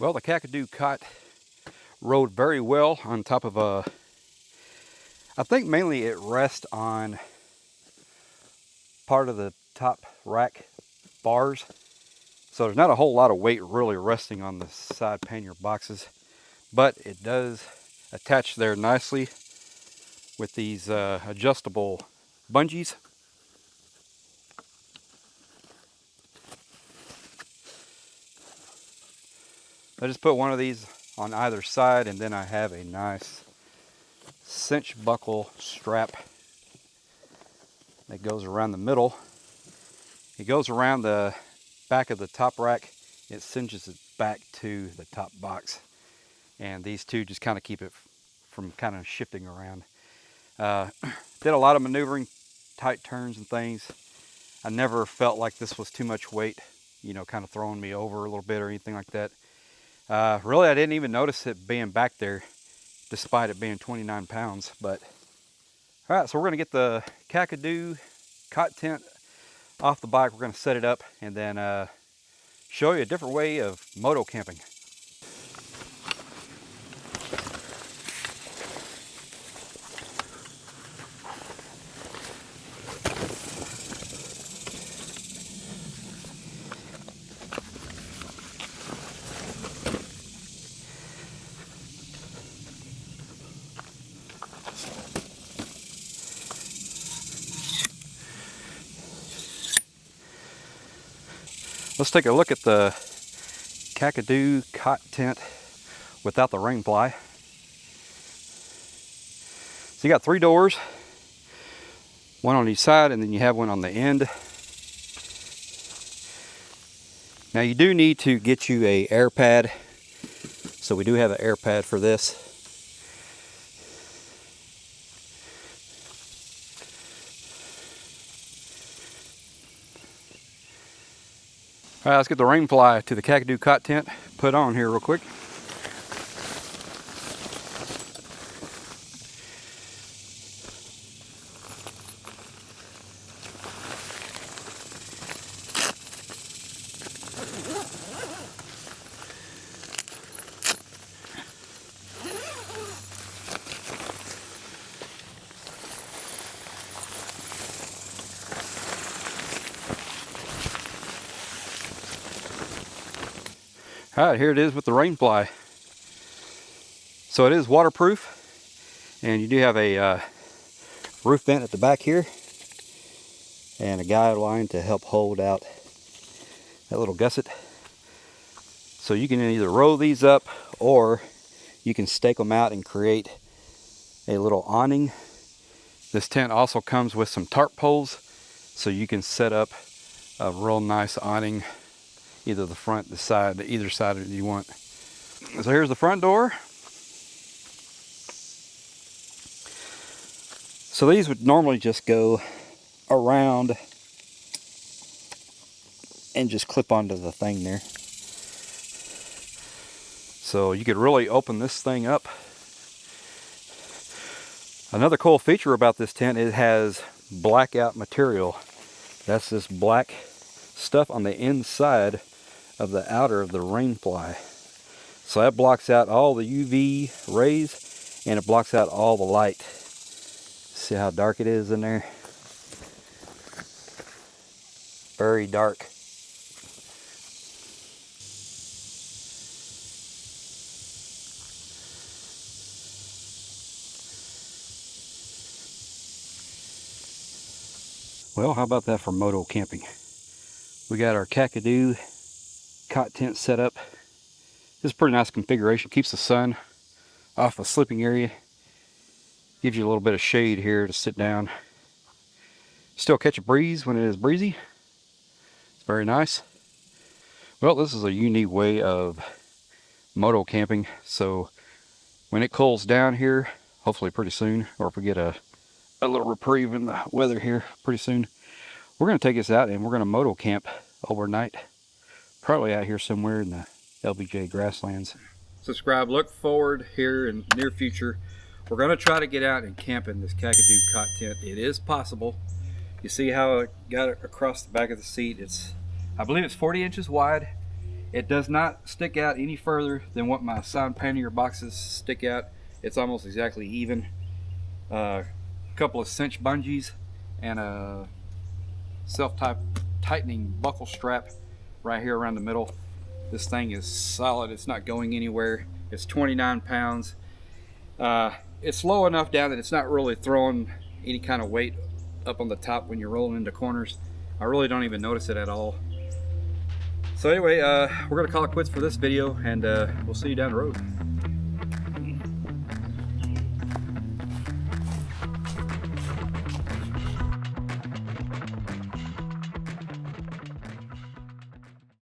Well, the Kakadu cot rode very well on top of a, I think mainly it rests on part of the top rack bars. So there's not a whole lot of weight really resting on the side pannier boxes, but it does attach there nicely with these adjustable bungees. I just put one of these on either side, and then I have a nice cinch buckle strap that goes around the middle. It goes around the back of the top rack. It cinches it back to the top box, and these two just kind of keep it from kind of shifting around. Did a lot of maneuvering, tight turns and things. I never felt like this was too much weight, you know, kind of throwing me over a little bit or anything like that. Really, I didn't even notice it being back there, despite it being 29 pounds. But all right, so we're gonna get the Kakadu cot tent off the bike. We're gonna set it up and then show you a different way of moto camping. Let's take a look at the Kakadu cot tent without the rain fly. So you got 3 doors, one on each side, and then you have one on the end. Now you do need to get you a air pad. So we do have an air pad for this. All right, let's get the rain fly to the Kakadu cot tent put on here real quick. All right, here it is with the rain fly. So it is waterproof, and you do have a roof vent at the back here and a guide line to help hold out that little gusset. So you can either roll these up or you can stake them out and create a little awning. This tent also comes with some tarp poles, so you can set up a real nice awning, either the front, the side, either side that you want. So here's the front door. So these would normally just go around and just clip onto the thing there. So you could really open this thing up. Another cool feature about this tent, it has blackout material. That's this black stuff on the inside of the outer of the rain fly. So that blocks out all the UV rays, and it blocks out all the light. See how dark it is in there? Very dark. Well, how about that for moto camping? We got our Kakadu cot tent set up. This is a pretty nice configuration. Keeps the sun off the sleeping area. Gives you a little bit of shade here to sit down. Still catch a breeze when it is breezy. It's very nice. Well, this is a unique way of moto camping. So when it cools down here, hopefully pretty soon, or if we get a little reprieve in the weather here pretty soon, we're going to take this out and we're going to moto camp overnight. Probably out here somewhere in the LBJ grasslands. Subscribe, look forward here in the near future. We're going to try to get out and camp in this Kakadu cot tent. It is possible. You see how it got it across the back of the seat. I believe it's 40 inches wide, It does not stick out any further than what my side pannier boxes stick out. It's almost exactly even. A couple of cinch bungees and a self-tightening buckle strap right here around the middle. This thing is solid. It's not going anywhere. It's 29 pounds. It's low enough down that it's not really throwing any kind of weight up on the top when you're rolling into corners. I really don't even notice it at all. So anyway, we're gonna call it quits for this video, and we'll see you down the road.